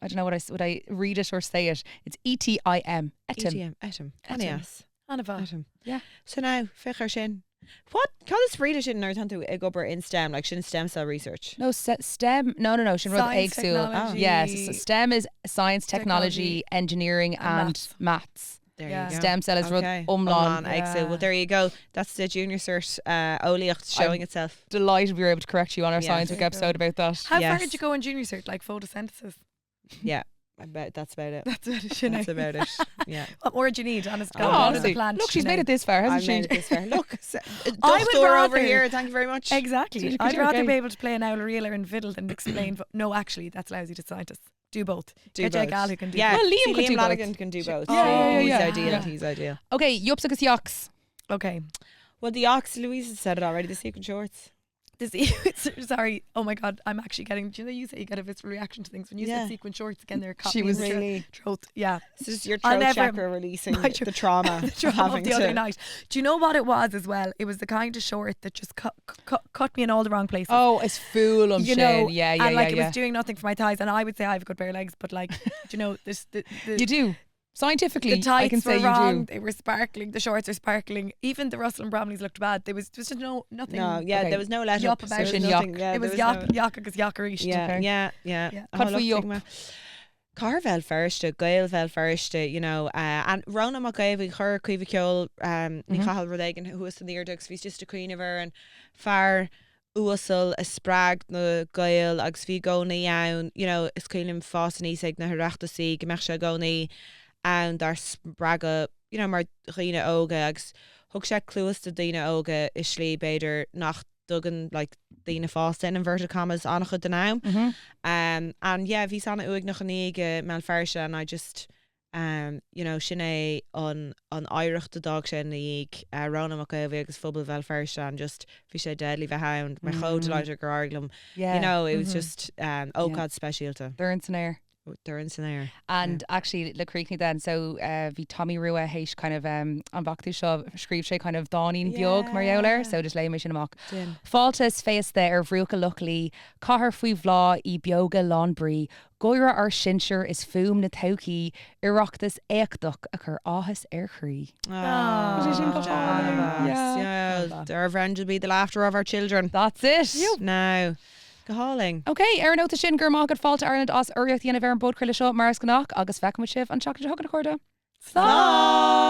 I don't know would I read it or say it. It's ETIM. Etim. Etim. Etim. Yes. Anava. Etim. Yeah. So now, fichar Shin. What? Can this read it in our tanto ag obair in STEM, like Shin stem cell research? No, STEM. No. Shin rud Science, egg technology. Yes, so STEM is science, technology, engineering, and maths. There Yeah. you go. STEM cell is rud Okay. umlan. Excellent. Well, there you go. That's the junior cert h'Eolaíochta showing itself. Delighted we were able to correct you on our Yeah. science week There you go. episode about that. How far Yes. did you go in junior cert? Like photosynthesis? Yeah, I bet that's about it. That's what it should That's about it. Yeah. What more do you need? Honest Oh, God, what is honestly, the plant? look, she's you made know? it this far, hasn't I've she? made it this far. Look, I would door over rather- here. Thank you very much. Exactly. Did you I'd do rather okay? be able to play an h'Eolaíochta and fiddle than explain. No, actually, that's lousy to scientists. Do both. Do Get you a both. gal who can do Yeah, both. Well, Liam see, could do Liam both. Lonergan can do both. Yeah. He's Yeah. ideal. Yeah. He's ideal. Okay, yups agus yucks. Okay. Well, the ox, Louise has said it already. The secret shorts. Sorry. Oh my God. I'm actually getting. Do you know you say you get a visceral reaction to things when you Yeah. said sequin shorts again? They're caught She me in was the really- throat. Yeah. This is your I'll throat never- chakra releasing my the trauma, The of trauma having of the other to. night. Do you know what it was as well? It was the kind of short that just cut me in all the wrong places. Oh, it's fool you know, Yeah. and like it was doing nothing for my thighs, and I would say I have good bare legs, but like, do you know, this the You do. Scientifically, the tights I can say were you wrong. do. They were sparkling. The shorts are sparkling. Even the Russell and Bromleys looked bad. There was just nothing. No, yeah, Okay. there was no let Yup up. about There was it. nothing- Yuck. yeah, It was there no- yak agus yakarish. Yeah, Okay. yeah. Yeah. Oh, Cad look, faoi yup. Sigma. Carvel first, Gail vel first, you know, and Rona McGavey, her Cuiviceol, Nichal Rodegan, who was in the Erdux, he's just a queen of her, and far Uasal, a sprag, no Gail, agus vi goni, and, you know, is Queen Fosni, sig na Herachta si, Gemachsha goni, and our spraga, you know, mar Rina Oga, agus Hugsha Cluas to Dina Oga, Ishli Bader, nach Duggan, like Dina Foss, in inverted commas, Anach the now. And yeah, vi sana uig noch anig mel farsha, and I just you know, Sinead on Irish the dog sin ig Rona McGavey agus fubble vel farsha, and just fi sé deadly ve hound my chode lighter garglum. Yeah. You know, it was just Ocad specialta. They're in Snair. They're in Snair. And actually, le Creekney then, so vi Tommy Rua heish kind of an bachtu show scríb sé kind of dánin biog Marioler, so just lay me sin amach. Din. Faltas face there Vruca luckily, Cahar fui vla I bioga lawnbri, Goira ar sinshire is fum na tauki, Irachtas eachduch a cur ahas erchri. Yeah, our friend will be the laughter of our children. That's it. Now, Goáling. Okay, ar nó sin gur mágad fáilte Ireland as uíocht dhéanamh ar an bod chuile seo mars gannach agus feicm sibh an teachta thugad chuirde. Slán!